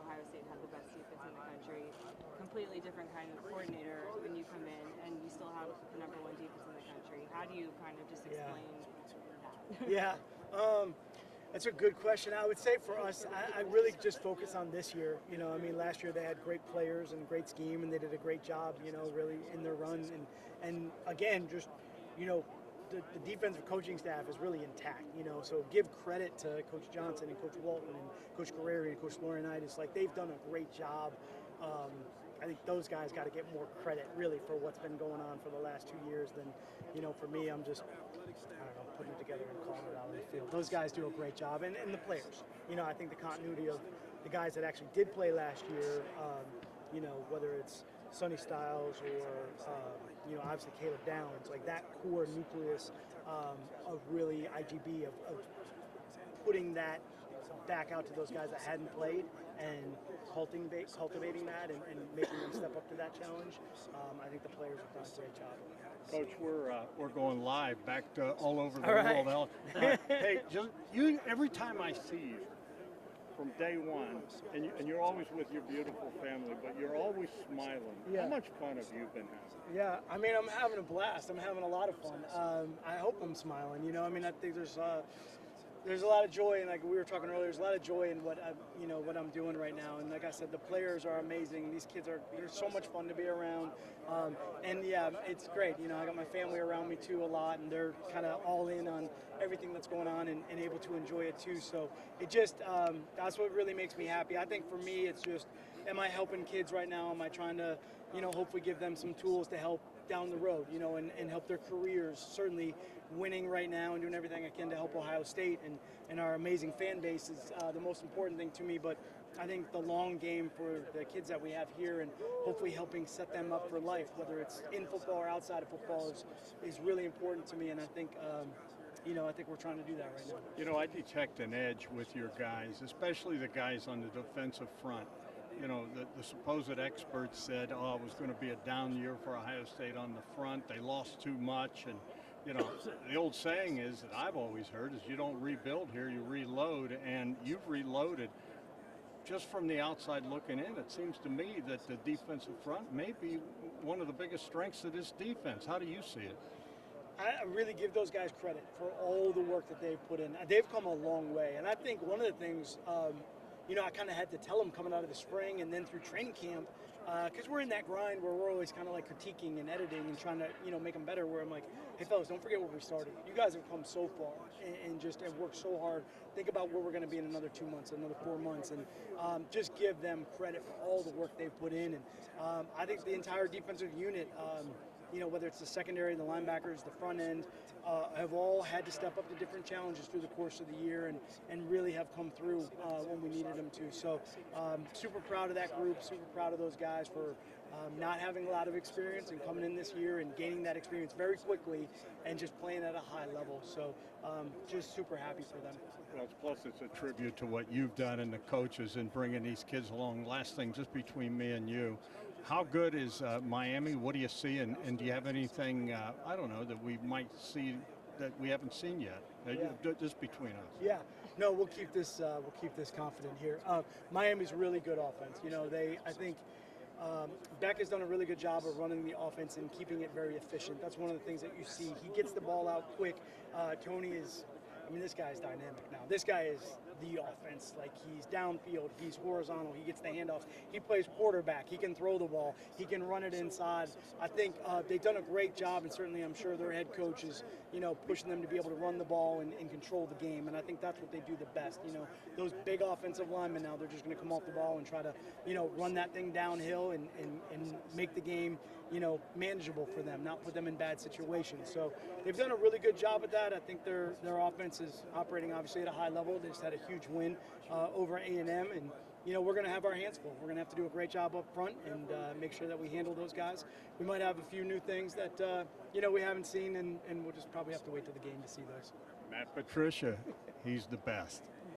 Ohio State had the best defense in the country. Completely different kind of coordinator when you come in, and you still have the #1 defense in the country. How do you kind of just explain that? Yeah. That's a good question. I would say for us, I really just focus on this year. I mean, last year they had great players and great scheme, and they did a great job, really in their run. And again, just, the defensive coaching staff is really intact, so give credit to Coach Johnson and Coach Walton and Coach Guerreri and Coach Laurinaitis. Like, they've done a great job. I think those guys got to get more credit, really, for what's been going on for the last 2 years than, for me, I'm just, I don't know, putting it together and calling it out on the field. Those guys do a great job, and the players. I think the continuity of the guys that actually did play last year, whether it's Sonny Styles or, obviously Caleb Downs, like that core nucleus of really IGB, of putting that back out to those guys that hadn't played and cultivating that and making them step up to that challenge. I think the players have done a great job. Coach, we're going live back to all over the world. Hey, every time I see you from day one, and you're always with your beautiful family, but you're always smiling. Yeah. How much fun have you been having? Yeah, I mean, I'm having a blast. I'm having a lot of fun. I hope I'm smiling. I mean, I think there's a lot of joy, and like we were talking earlier, there's a lot of joy in what I'm doing right now. And like I said, the players are amazing. These kids they're so much fun to be around. And yeah, it's great. I got my family around me too a lot, and they're kind of all in on everything that's going on and able to enjoy it too. So it just that's what really makes me happy. I think for me, it's just, am I helping kids right now? Am I trying to hopefully give them some tools to help down the road, and help their careers? Certainly winning right now and doing everything I can to help Ohio State and our amazing fan base is the most important thing to me. But I think the long game for the kids that we have here, and hopefully helping set them up for life, whether it's in football or outside of football, is really important to me. And I think I think we're trying to do that right now. I detect an edge with your guys, especially the guys on the defensive front. The supposed experts said, it was going to be a down year for Ohio State on the front. They lost too much. And, the old saying is that I've always heard is you don't rebuild here, you reload. And you've reloaded. Just from the outside looking in, it seems to me that the defensive front may be one of the biggest strengths of this defense. How do you see it? I really give those guys credit for all the work that they've put in. They've come a long way. And I think one of the things, I kind of had to tell them coming out of the spring and then through training camp, because we're in that grind where we're always kind of like critiquing and editing and trying to, make them better, where I'm like, hey, fellas, don't forget where we started. You guys have come so far and just have worked so hard. Think about where we're going to be in another 2 months, another 4 months, and just give them credit for all the work they've put in. And I think the entire defensive unit, whether it's the secondary, the linebackers, the front end, have all had to step up to different challenges through the course of the year and really have come through when we needed them to. So super proud of that group, super proud of those guys for not having a lot of experience and coming in this year and gaining that experience very quickly and just playing at a high level. So just super happy for them. Well, plus it's a tribute to what you've done and the coaches in bringing these kids along. Last thing, just between me and you, how good is Miami? What do you see? And do you have anything, I don't know, that we might see that we haven't seen yet? Just between us. Yeah. No, we'll keep this confident here. Miami's really good offense. I think Beck has done a really good job of running the offense and keeping it very efficient. That's one of the things that you see. He gets the ball out quick. Tony is, this guy's dynamic now. This guy is the offense. Like, he's downfield, he's horizontal, he gets the handoffs, he plays quarterback, he can throw the ball, he can run it inside. I think they've done a great job, and certainly I'm sure their head coach is, pushing them to be able to run the ball and control the game, and I think that's what they do the best. Those big offensive linemen now, they're just going to come off the ball and try to, run that thing downhill and make the game, manageable for them, not put them in bad situations. So they've done a really good job at that. I think their offense is operating obviously at a high level. They just had a huge win over A&M, and we're going to have our hands full. We're going to have to do a great job up front and make sure that we handle those guys. We might have a few new things that we haven't seen, and we'll just probably have to wait till the game to see those. Matt Patricia, he's the best.